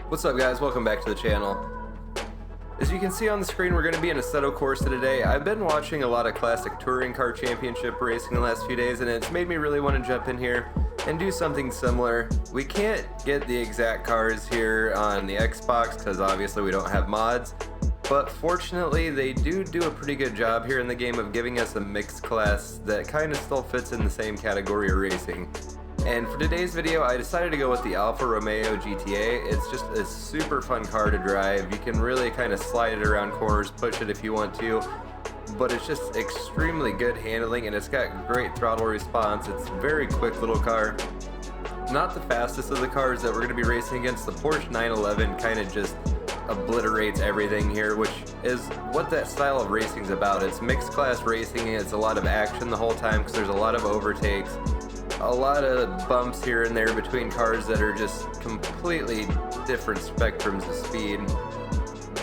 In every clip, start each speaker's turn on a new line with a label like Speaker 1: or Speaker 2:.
Speaker 1: What's up guys, welcome back to the channel. As you can see on the screen, we're going to be in Assetto Corsa today. I've been watching a lot of classic touring car championship racing the last few days, and it's made me really want to jump in here and do something similar. We can't get the exact cars here on the Xbox because obviously we don't have mods, but fortunately they do a pretty good job here in the game of giving us a mixed class that kind of still fits in the same category of racing. And for today's video, I decided to go with the Alfa Romeo GTA. It's just a super fun car to drive. You can really kind of slide it around corners, push it if you want to, but it's just extremely good handling and it's got great throttle response. It's a very quick little car. Not the fastest of the cars that we're going to be racing against. The Porsche 911 kind of just obliterates everything here, which is what that style of racing is about. It's mixed class racing and it's a lot of action the whole time because there's a lot of overtakes. A lot of bumps here and there between cars that are just completely different spectrums of speed,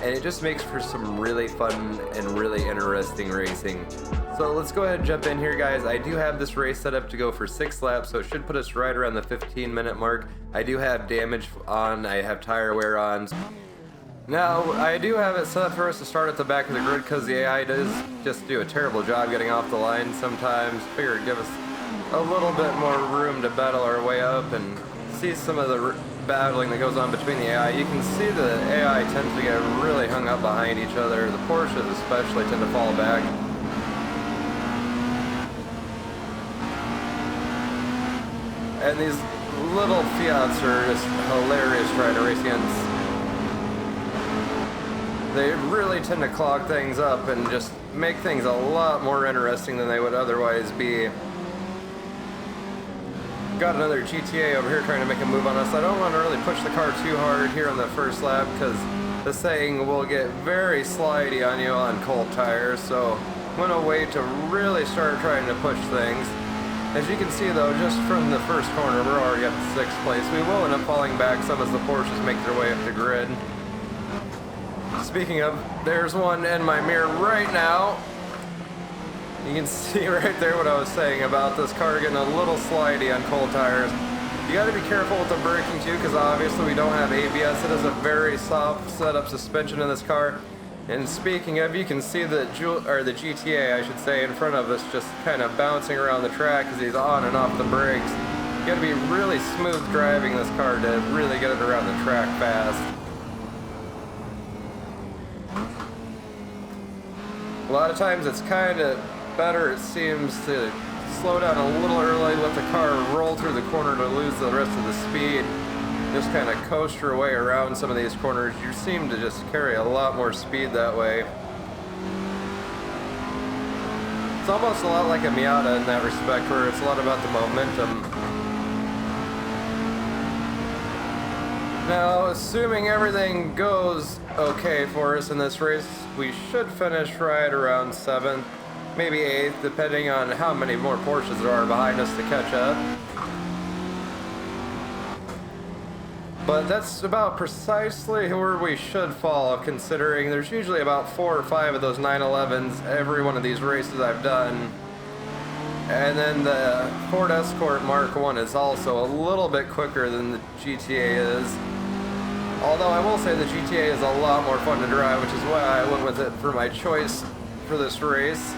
Speaker 1: and it just makes for some really fun and really interesting racing. So let's go ahead and jump in here, guys. I do have this race set up to go for 6 laps, so it should put us right around the 15-minute mark. I do have damage on, I have tire wear on. Now, I do have it set up for us to start at the back of the grid because the AI does just do a terrible job getting off the line sometimes. Figure it'd give us a little bit more room to battle our way up and see some of the battling that goes on between the AI. You can see the AI tends to get really hung up behind each other. The Porsches especially tend to fall back. And these little Fiats are just hilarious trying to race against. They really tend to clog things up and just make things a lot more interesting than they would otherwise be. Got another GTA over here trying to make a move on us. I don't want to really push the car too hard here on the first lap because the saying will get very slidey on you on cold tires, so I'm going to wait to really start trying to push things. As you can see though, just from the first corner, we're already at the 6th place. We will end up falling back some as the Porsches make their way up the grid. Speaking of, there's one in my mirror right now. You can see right there what I was saying about this car getting a little slidey on cold tires. You got to be careful with the braking too, because obviously we don't have ABS. It is a very soft setup suspension in this car. And speaking of, you can see the GTA, I should say, in front of us just kind of bouncing around the track because he's on and off the brakes. You got to be really smooth driving this car to really get it around the track fast. A lot of times it's kind of better, it seems, to slow down a little early, let the car roll through the corner to lose the rest of the speed. Just kind of coast your way around some of these corners. You seem to just carry a lot more speed that way. It's almost a lot like a Miata in that respect, where it's a lot about the momentum. Now, assuming everything goes okay for us in this race, we should finish right around 7th. Maybe 8th, depending on how many more Porsches there are behind us to catch up. But that's about precisely where we should fall, considering there's usually about 4 or 5 of those 911s every one of these races I've done. And then the Ford Escort Mark 1 is also a little bit quicker than the GTA is. Although I will say the GTA is a lot more fun to drive, which is why I went with it for my choice for this race.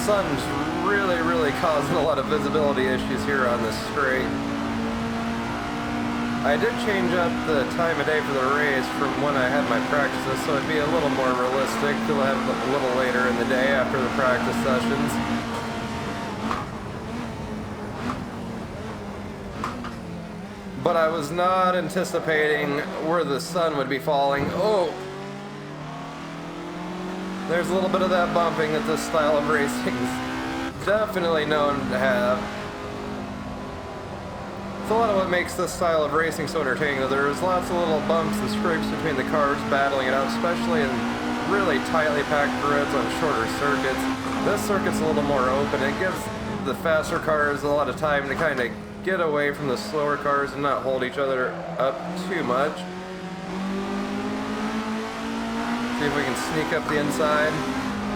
Speaker 1: Sun's really causing a lot of visibility issues here on this straight. I did change up the time of day for the race from when I had my practices, so it'd be a little more realistic to have a little later in the day after the practice sessions. But I was not anticipating where the sun would be falling. Oh! There's a little bit of that bumping that this style of racing is definitely known to have. It's a lot of what makes this style of racing so entertaining, though. There's lots of little bumps and scrapes between the cars battling it out, especially in really tightly packed grids on shorter circuits. This circuit's a little more open. It gives the faster cars a lot of time to kind of get away from the slower cars and not hold each other up too much. See if we can sneak up the inside.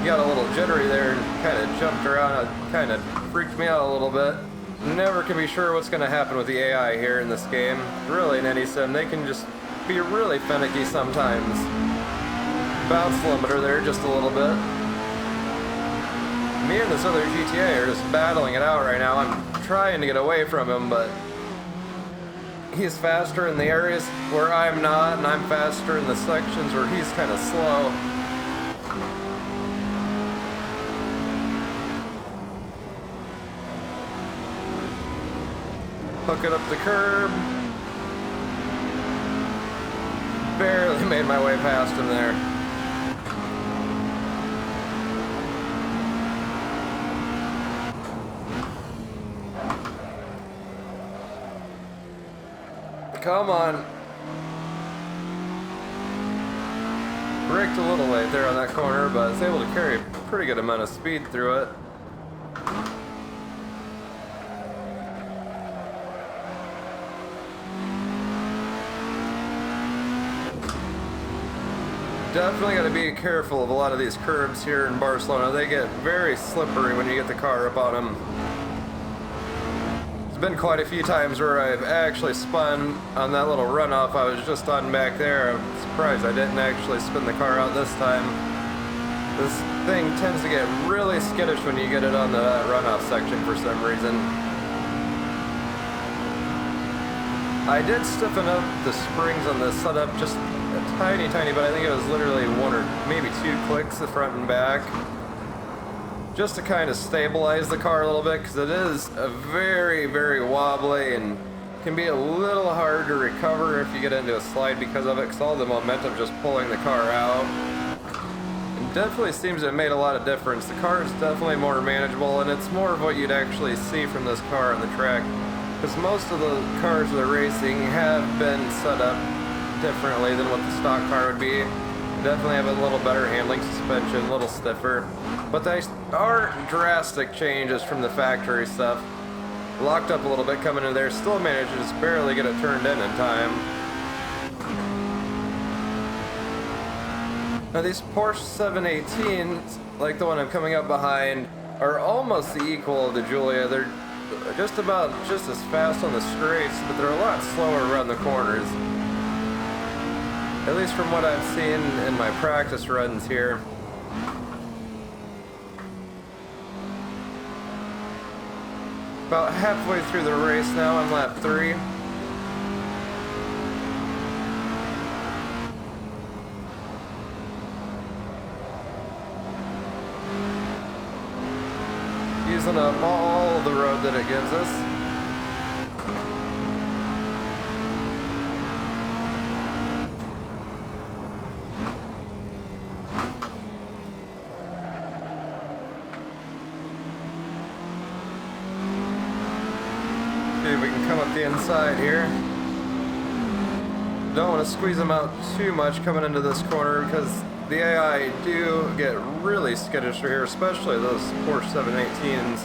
Speaker 1: You got a little jittery there and kind of jumped around. It kind of freaked me out a little bit. never can be sure what's going to happen with the AI here in this game. Really, in any sim, they can just be really finicky sometimes. Bounce limiter there just a little bit. Me and this other GTA are just battling it out right now. I'm trying to get away from him, but he's faster in the areas where I'm not, and I'm faster in the sections where he's kind of slow. Hooking up the curb. Barely made my way past him there. Come on. Braked a little late there on that corner, but I was able to carry a pretty good amount of speed through it. Definitely got to be careful of a lot of these curbs here in Barcelona. They get very slippery when you get the car up on them. There's been quite a few times where I've actually spun on that little runoff I was just on back there. I'm surprised I didn't actually spin the car out this time. This thing tends to get really skittish when you get it on the runoff section for some reason. I did stiffen up the springs on this setup just a tiny, but I think it was literally one or maybe two clicks, the front and back, just to kind of stabilize the car a little bit, because it is a very wobbly and can be a little hard to recover if you get into a slide because of it, because all the momentum just pulling the car out. It definitely seems to have made a lot of difference. The car is definitely more manageable, and it's more of what you'd actually see from this car on the track, because most of the cars that are racing have been set up differently than what the stock car would be. Definitely have a little better handling suspension, a little stiffer, but they aren't drastic changes from the factory stuff. Locked up a little bit coming in there, still managed to just barely get it turned in time. Now these Porsche 718s, like the one I'm coming up behind, are almost the equal of the Giulia. They're just about just as fast on the straights, but they're a lot slower around the corners. At least from what I've seen in my practice runs here. About halfway through the race now on lap 3. Using up all the road that it gives us. See if we can come up the inside here. Don't want to squeeze them out too much coming into this corner, because the AI do get really skittish here, especially those Porsche 718s.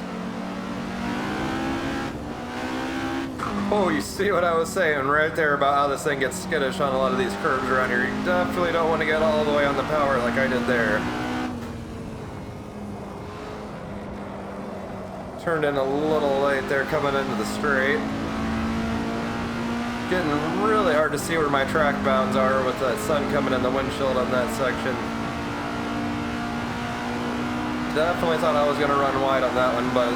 Speaker 1: Oh, you see what I was saying right there about how this thing gets skittish on a lot of these curves around here. You definitely don't want to get all the way on the power like I did there. Turned in a little late there coming into the straight. Getting really hard to see where my track bounds are with that sun coming in the windshield on that section. Definitely thought I was going to run wide on that one, but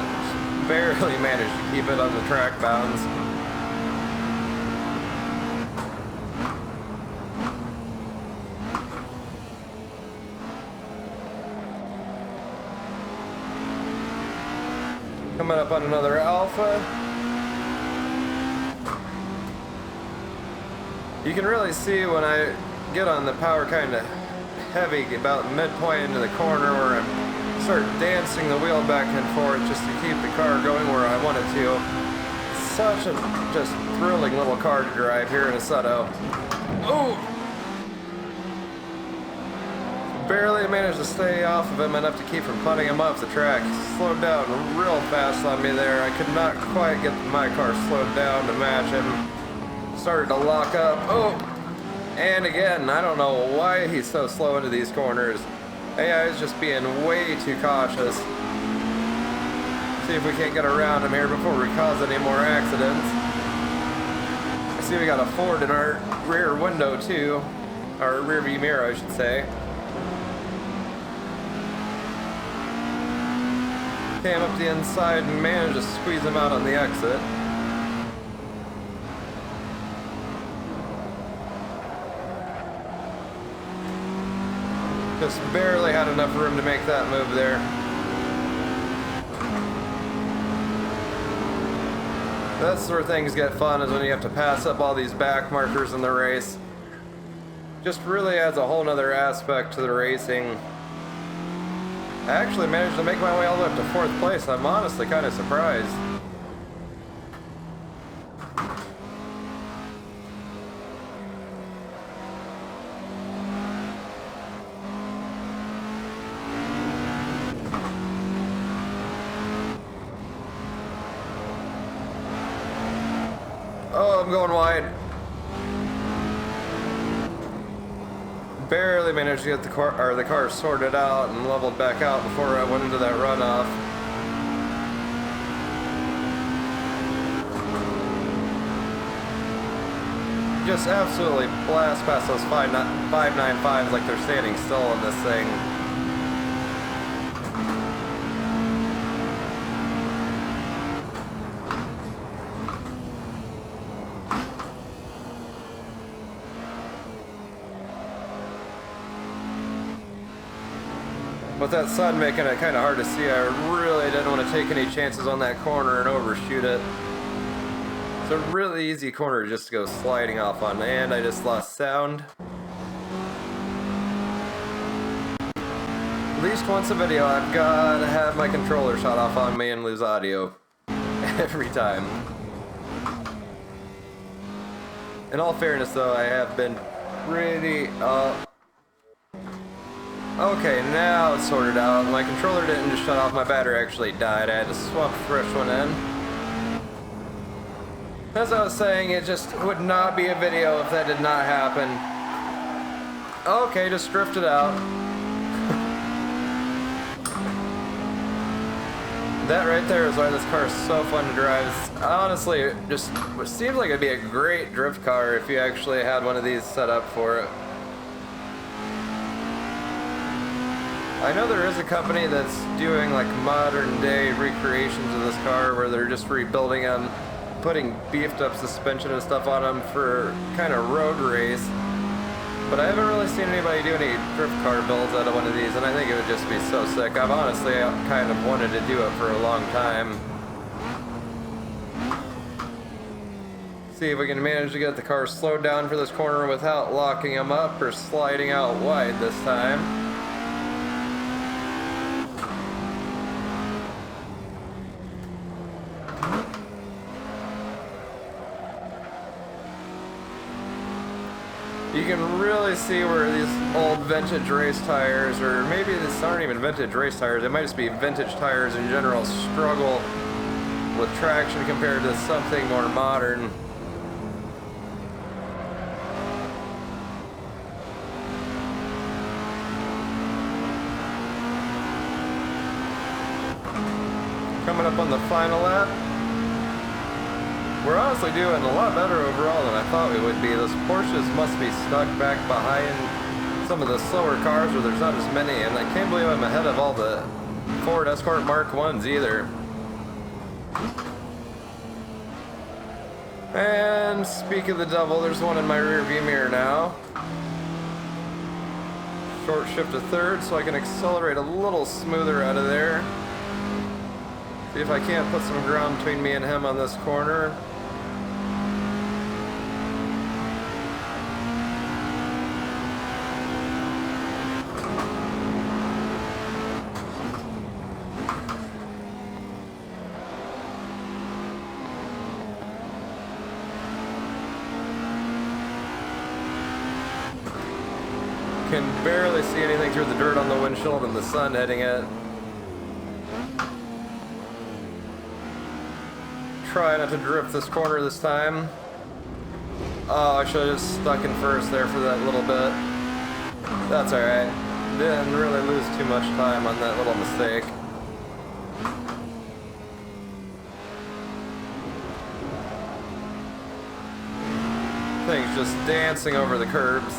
Speaker 1: barely managed to keep it on the track bounds. Coming up on another Alpha. You can really see when I get on the power kind of heavy about midpoint into the corner where I start dancing the wheel back and forth just to keep the car going where I want it to. Such a just thrilling little car to drive here in Assetto. Oh! Barely managed to stay off of him enough to keep from putting him off the track. He slowed down real fast on me there. I could not quite get my car slowed down to match him. Started to lock up. Oh! And again, I don't know why he's so slow into these corners. AI is just being way too cautious. See See if we can't get around him here before we cause any more accidents. I see we got a Ford in our rear window too. Our rear view mirror, I should say. Came up the inside and managed to squeeze him out on the exit. Just barely had enough room to make that move there. That's where things get fun, is when you have to pass up all these back markers in the race. Just really adds a whole nother aspect to the racing. I actually managed to make my way all the way up to 4th place. I'm honestly kind of surprised. Oh, I'm going wide. Barely managed to get the car sorted out and leveled back out before I went into that runoff. Just absolutely blast past those 595s like they're standing still in this thing. With that sun making it kind of hard to see, I really didn't want to take any chances on that corner and overshoot it. It's a really easy corner just to go sliding off on, and I just lost sound. At least once a video, I've got to have my controller shut off on me and lose audio. Every time. In all fairness though, I have been pretty okay, now it's sorted out. My controller didn't just shut off, my battery actually died. I had to swap a fresh one in. As I was saying, it just would not be a video if that did not happen. Okay, just drifted out. That right there is why this car is so fun to drive. It's honestly, it seems like it'd be a great drift car if you actually had one of these set up for it. I know there is a company that's doing like modern day recreations of this car where they're just rebuilding them, putting beefed up suspension and stuff on them for kind of road race. But I haven't really seen anybody do any drift car builds out of one of these, and I think it would just be so sick. I've honestly kind of wanted to do it for a long time. See if we can manage to get the car slowed down for this corner without locking him up or sliding out wide this time. You can really see where these old vintage race tires, or maybe these aren't even vintage race tires, they might just be vintage tires in general, struggle with traction compared to something more modern. Coming up on the final lap. We're honestly doing a lot better overall than I thought we would be. Those Porsches must be stuck back behind some of the slower cars where there's not as many, and I can't believe I'm ahead of all the Ford Escort Mark 1s either. And speak of the devil, there's one in my rear view mirror now. Short shift to third so I can accelerate a little smoother out of there. See if I can't put some ground between me and him on this corner. Can barely see anything through the dirt on the windshield and the sun hitting it. Try not to drift this corner this time. Oh, I should have just stuck in first there for that little bit. That's alright. Didn't really lose too much time on that little mistake. Thing's just dancing over the curbs.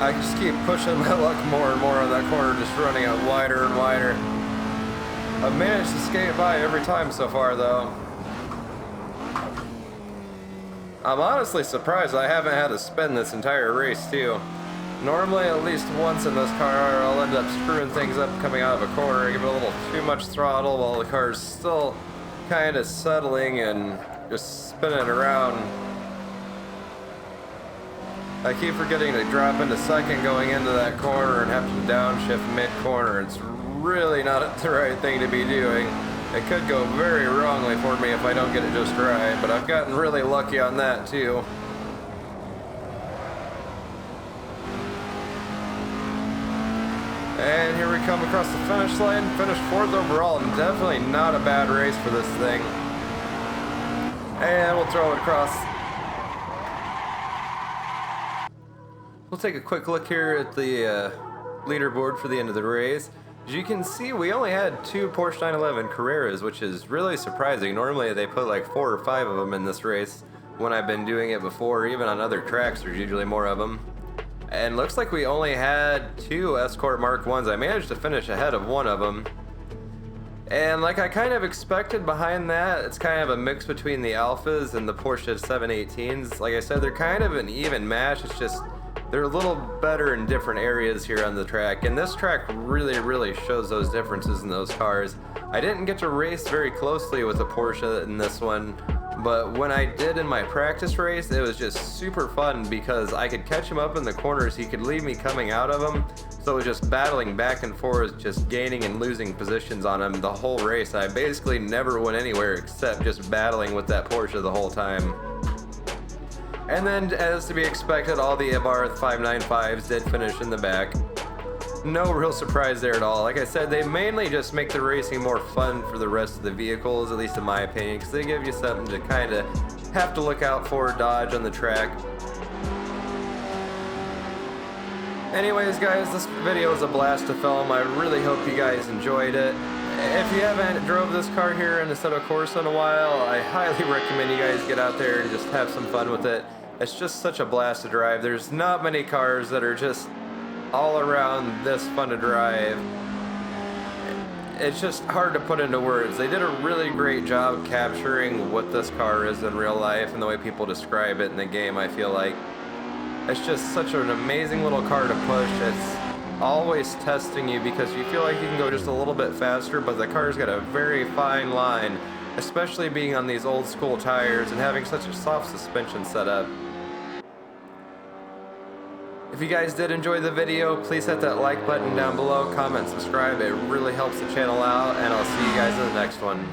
Speaker 1: I just keep pushing my luck more and more on that corner, just running it wider and wider. I've managed to skate by every time so far, though. I'm honestly surprised I haven't had to spin this entire race, too. Normally, at least once in this car, I'll end up screwing things up coming out of a corner, give it a little too much throttle while the car's still kind of settling and just spinning around. I keep forgetting to drop into second going into that corner and have to downshift mid-corner. It's really not the right thing to be doing. It could go very wrongly for me if I don't get it just right, but I've gotten really lucky on that too. And here we come across the finish line. Finished fourth overall, and definitely not a bad race for this thing. And we'll throw it across. We'll take a quick look here at the leaderboard for the end of the race. As you can see, we only had 2 Porsche 911 Carreras, which is really surprising. Normally they put like 4 or 5 of them in this race when I've been doing it before. Even on other tracks, there's usually more of them. And looks like we only had 2 Escort Mark 1s. I managed to finish ahead of one of them. And like I kind of expected behind that, it's kind of a mix between the Alphas and the Porsche 718s. Like I said, they're kind of an even match. It's just they're a little better in different areas here on the track, and this track really shows those differences in those cars. I didn't get to race very closely with the Porsche in this one, but when I did in my practice race, it was just super fun because I could catch him up in the corners, he could leave me coming out of him, so it was just battling back and forth, just gaining and losing positions on him the whole race. I basically never went anywhere except just battling with that Porsche the whole time. And then, as to be expected, all the Ibarth 595s did finish in the back. No real surprise there at all. Like I said, they mainly just make the racing more fun for the rest of the vehicles, at least in my opinion, because they give you something to kind of have to look out for, dodge on the track. Anyways, guys, this video was a blast to film. I really hope you guys enjoyed it. If you haven't drove this car here in Assetto Corsa in a while, I highly recommend you guys get out there and just have some fun with it. It's just such a blast to drive. There's not many cars that are just all around this fun to drive. It's just hard to put into words. They did a really great job capturing what this car is in real life and the way people describe it in the game, I feel like. It's just such an amazing little car to push. It's always testing you because you feel like you can go just a little bit faster, but the car's got a very fine line, especially being on these old school tires and having such a soft suspension setup. If you guys did enjoy the video, please hit that like button down below, comment, subscribe. It really helps the channel out, and I'll see you guys in the next one.